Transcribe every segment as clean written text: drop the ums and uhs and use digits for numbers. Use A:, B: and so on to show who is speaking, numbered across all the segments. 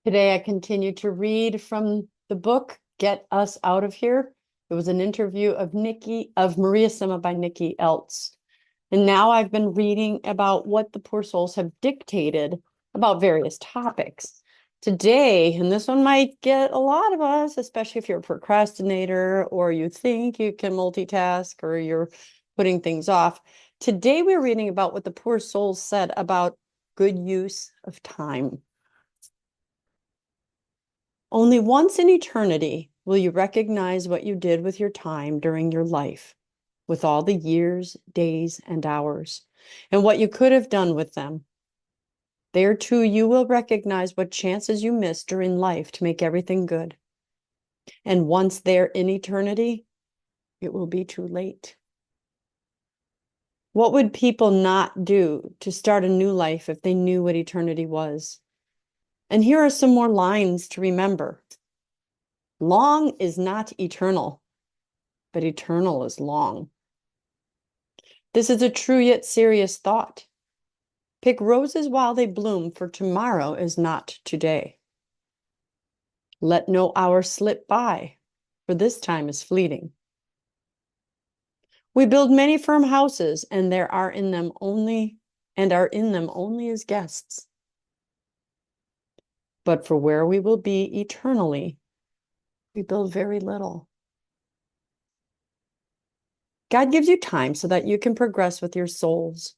A: Today, I continue to read from the book, Get Us Out of Here. It was an interview of Maria Simma by Nikki Eltz. And now I've been reading about what the poor souls have dictated about various topics. Today, and this one might get a lot of us, especially if you're a procrastinator or you think you can multitask or you're putting things off. Today, we're reading about what the poor souls said about good use of time. Only once in eternity will you recognize what you did with your time during your life, with all the years, days, and hours, and what you could have done with them. There too, you will recognize what chances you missed during life to make everything good. And once there in eternity, it will be too late. What would people not do to start a new life if they knew what eternity was? And here are some more lines to remember. Long is not eternal, but eternal is long. This is a true yet serious thought. Pick roses while they bloom, for tomorrow is not today. Let no hour slip by, for this time is fleeting. We build many firm houses, and are in them only as guests. But for where we will be eternally, we build very little. God gives you time so that you can progress with your souls.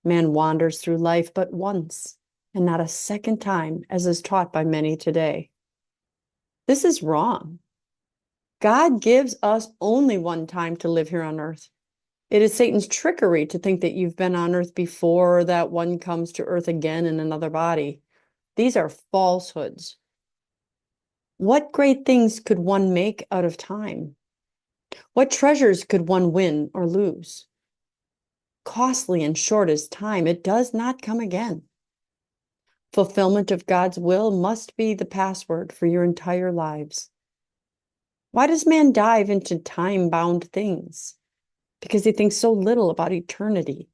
A: Man wanders through life but once, and not a second time, as is taught by many today. This is wrong. God gives us only one time to live here on earth. It is Satan's trickery to think that you've been on earth before, or that one comes to earth again in another body. These are falsehoods. What great things could one make out of time? What treasures could one win or lose? Costly and short is time. It does not come again. Fulfillment of God's will must be the password for your entire lives. Why does man dive into time-bound things? Because he thinks so little about eternity.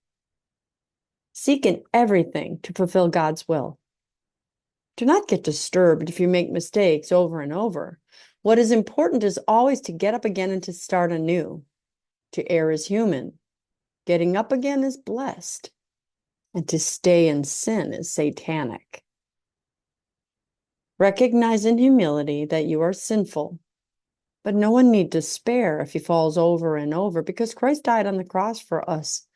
A: Seek in everything to fulfill God's will. Do not get disturbed if you make mistakes over and over. What is important is always to get up again and to start anew. To err is human. Getting up again is blessed. And to stay in sin is satanic. Recognize in humility that you are sinful, but no one need despair if he falls over and over, because Christ died on the cross for us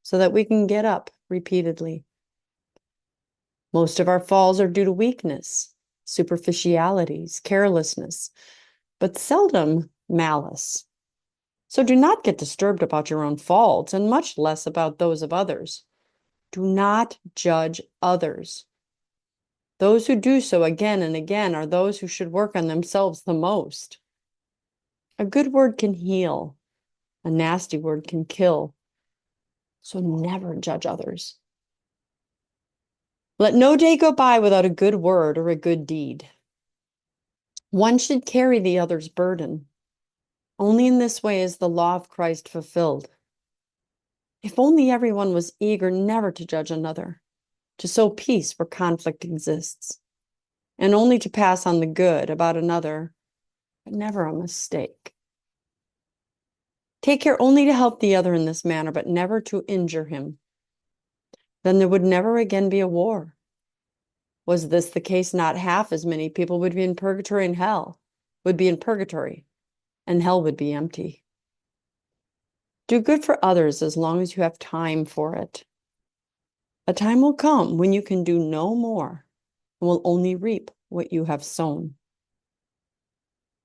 A: so that we can get up repeatedly. Most of our falls are due to weakness, superficialities, carelessness, but seldom malice. So do not get disturbed about your own faults, and much less about those of others. Do not judge others. Those who do so again and again are those who should work on themselves the most. A good word can heal. A nasty word can kill. So never judge others. Let no day go by without a good word or a good deed. One should carry the other's burden. Only in this way is the law of Christ fulfilled. If only everyone was eager never to judge another, to sow peace where conflict exists, and only to pass on the good about another, but never a mistake. Take care only to help the other in this manner, but never to injure him. Then there would never again be a war. Was this the case, not half as many people would be in purgatory and hell, and hell would be empty. Do good for others as long as you have time for it. A time will come when you can do no more and will only reap what you have sown.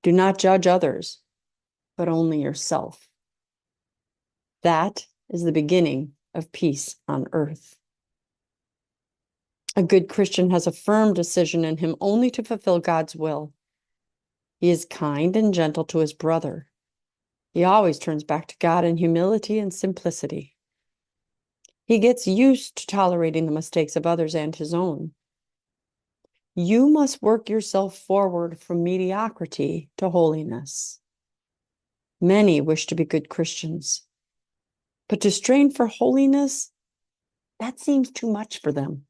A: Do not judge others, but only yourself. That is the beginning of peace on earth. A good Christian has a firm decision in him only to fulfill God's will. He is kind and gentle to his brother. He always turns back to God in humility and simplicity. He gets used to tolerating the mistakes of others and his own. You must work yourself forward from mediocrity to holiness. Many wish to be good Christians, but to strain for holiness, that seems too much for them.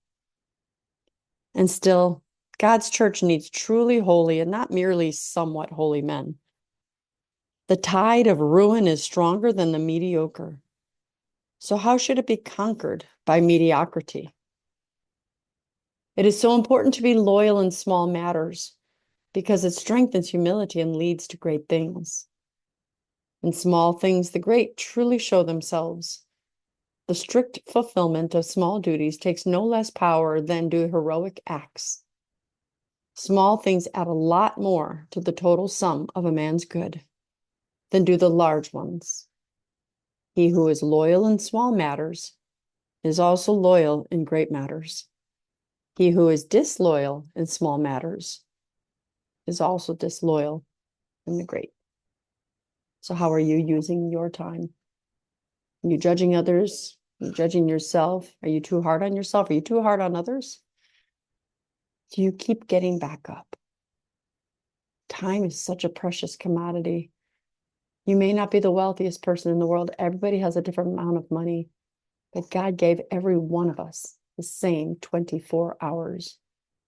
A: And still, God's church needs truly holy and not merely somewhat holy men. The tide of ruin is stronger than the mediocre. So how should it be conquered? By mediocrity. It is so important to be loyal in small matters because it strengthens humility and leads to great things. In small things, the great truly show themselves. The strict fulfillment of small duties takes no less power than do heroic acts. Small things add a lot more to the total sum of a man's good than do the large ones. He who is loyal in small matters is also loyal in great matters. He who is disloyal in small matters is also disloyal in the great. So how are you using your time? Are you judging others? Are you judging yourself? Are you too hard on yourself? Are you too hard on others? Do you keep getting back up? Time is such a precious commodity. You may not be the wealthiest person in the world. Everybody has a different amount of money, but God gave every one of us the same 24 hours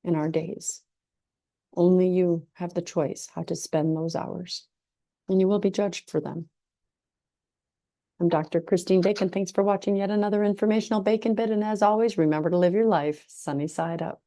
A: in our days. Only you have the choice how to spend those hours, and you will be judged for them. I'm Dr. Christine Bacon. Thanks for watching yet another informational Bacon Bit. And as always, remember to live your life sunny side up.